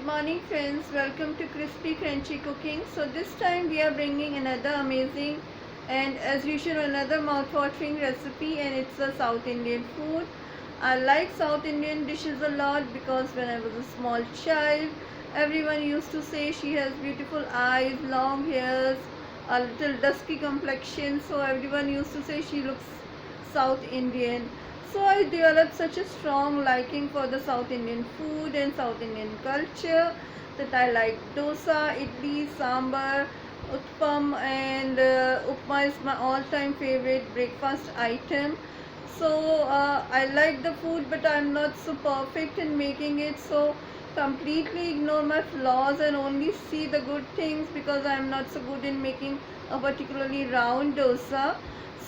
morning friends, welcome to Crispy Crunchy Cooking. So this time we are bringing another amazing and as usual another mouth-watering recipe, and it's a South Indian food. I like South Indian dishes a lot because when I was a small child, everyone used to say she has beautiful eyes, long hairs, a little dusky complexion, so everyone used to say she looks South Indian. So I developed such a strong liking for the South Indian food and South Indian culture that I like dosa, idli, sambar, utpam, and upma is my all-time favorite breakfast item. So I like the food, but I'm not so perfect in making it. So completely ignore my flaws and only see the good things because I'm not so good in making a particularly round dosa.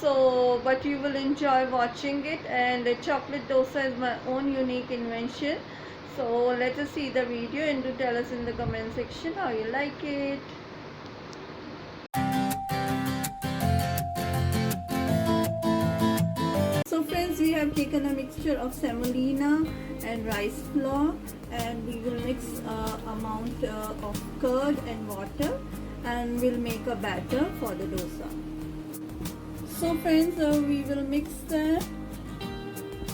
So but you will enjoy watching it, and chocolate dosa is my own unique invention. So let us see the video and do tell us in the comment section how you like it. So friends, we have taken a mixture of semolina and rice flour, and we will mix amount of curd and water, and we'll make a batter for the dosa. So friends, we will mix that.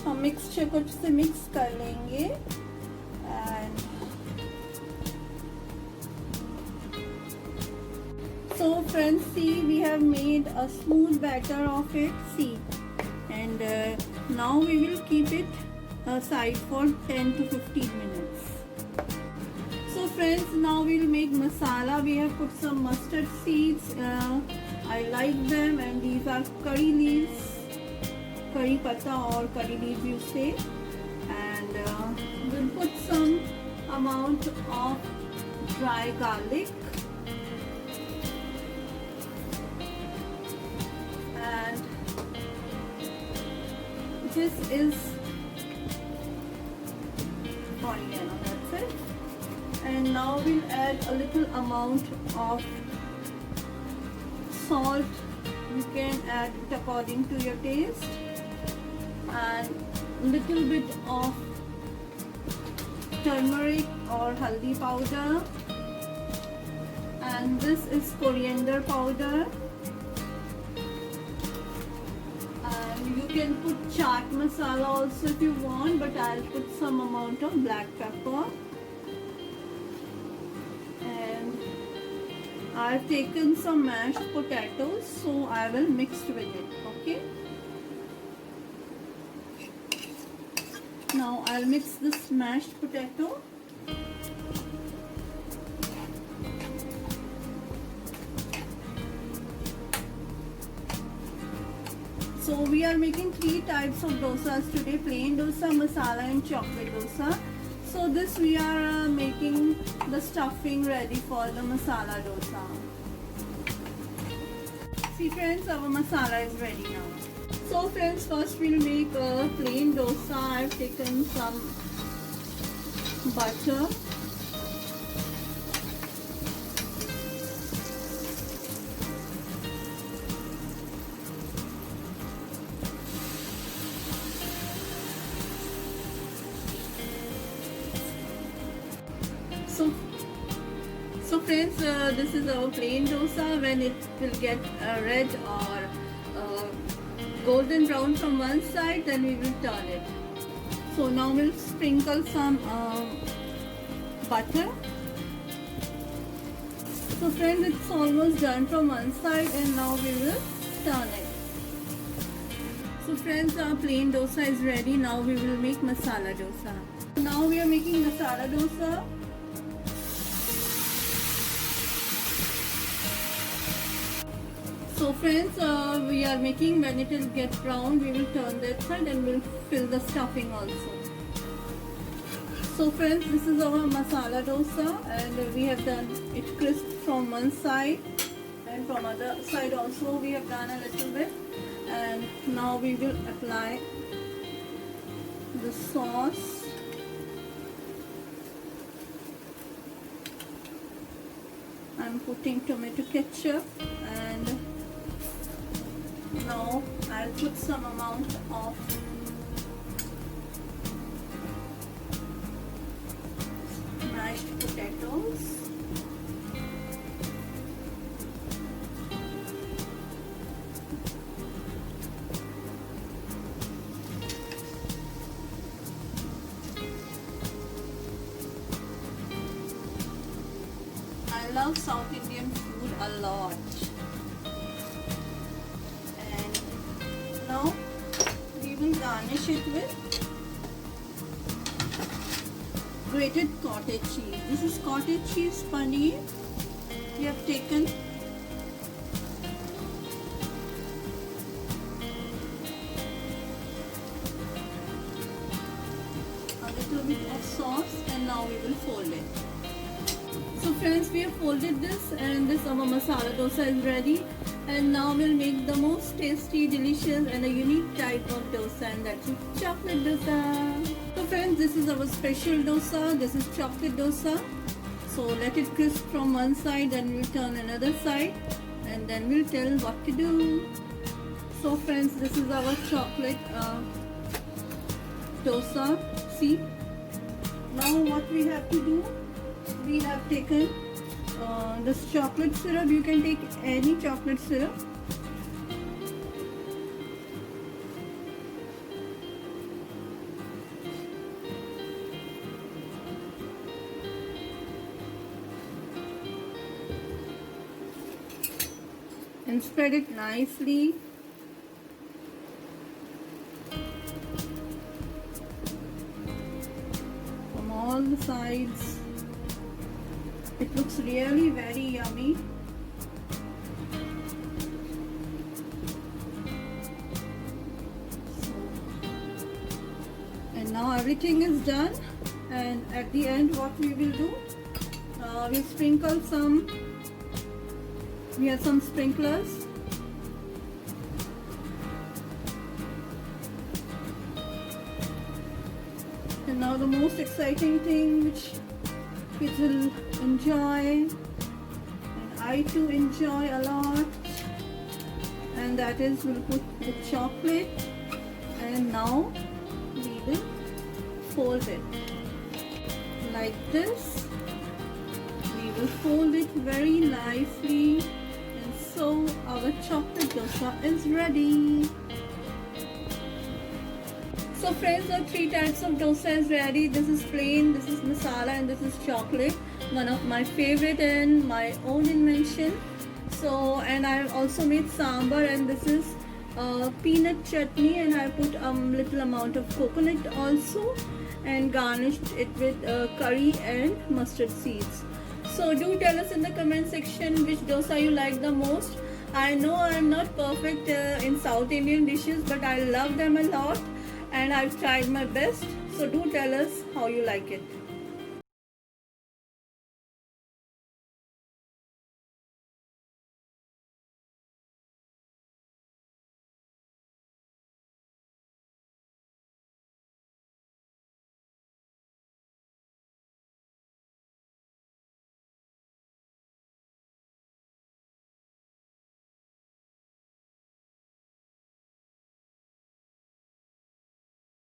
हम mixture को अच्छे से mix कर लेंगे and so friends, see, we have made a smooth batter of it, see, and now we will keep it aside for 10 to 15 minutes. So friends, now we will make masala. We have put some mustard seeds, I like them, and these are curry leaves, curry pata or curry leaves you say, and we'll put some amount of dry garlic, and this is oregano, that's it. And now we'll add a little amount of salt. You can add it according to your taste, and little bit of turmeric or haldi powder, and this is coriander powder, and you can put chaat masala also if you want, but I'll put some amount of black pepper. I've taken some mashed potatoes, so I will mix with it, okay? Now I'll mix this mashed potato. So we are making 3 types of dosas today: plain dosa, masala and chocolate dosa. So this we are making the stuffing ready for the masala dosa. See friends, our masala is ready now. So friends, first we'll make a plain dosa. I've taken some butter, so friends, this is our plain dosa. When it will get red or golden brown from one side, then we will turn it. So now we'll sprinkle some butter. So friends, it's almost done from one side, and now we will turn it. So friends, our plain dosa is ready. Now we will make masala dosa. Now we are making masala dosa. So friends, we are making, when it will get brown, we will turn that side and we'll fill the stuffing also. So friends, this is our masala dosa, and we have done it crisp from one side, and from other side also we have done a little bit. And now we will apply the sauce. I'm putting tomato ketchup, and now I'll put some amount of mashed potatoes. I love South Indian food a lot. And now we will garnish it with grated cottage cheese. This is cottage cheese paneer. We have taken a little bit of sauce and now we will fold it. So friends, we have folded this and this our masala dosa is ready, and now we'll make the most tasty, delicious and a unique type of dosa, and that's chocolate dosa. So friends, this is our special dosa. This is chocolate dosa. So let it crisp from one side, then we'll turn another side and then we'll tell what to do. So friends, this is our chocolate dosa. See, now what we have to do, we have taken this chocolate syrup. You can take any chocolate syrup. And spread it nicely. From all the sides. It looks really very yummy. And now everything is done, and at the end what we will do, we sprinkle some, we have some sprinklers. And now the most exciting thing which kids will enjoy, and I too enjoy a lot, and that is we'll put the chocolate, and now we will fold it like this. We will fold it very nicely, and so our chocolate dosa is ready. So friends, the three types of dosa is ready. This is plain, this is masala, and this is chocolate. One of my favorite and my own invention. So, and I also made sambar, and this is peanut chutney, and I put a little amount of coconut also, and garnished it with curry and mustard seeds. So do tell us in the comment section which dosa you like the most. I know I am not perfect in South Indian dishes, but I love them a lot and I've tried my best. So do tell us how you like it.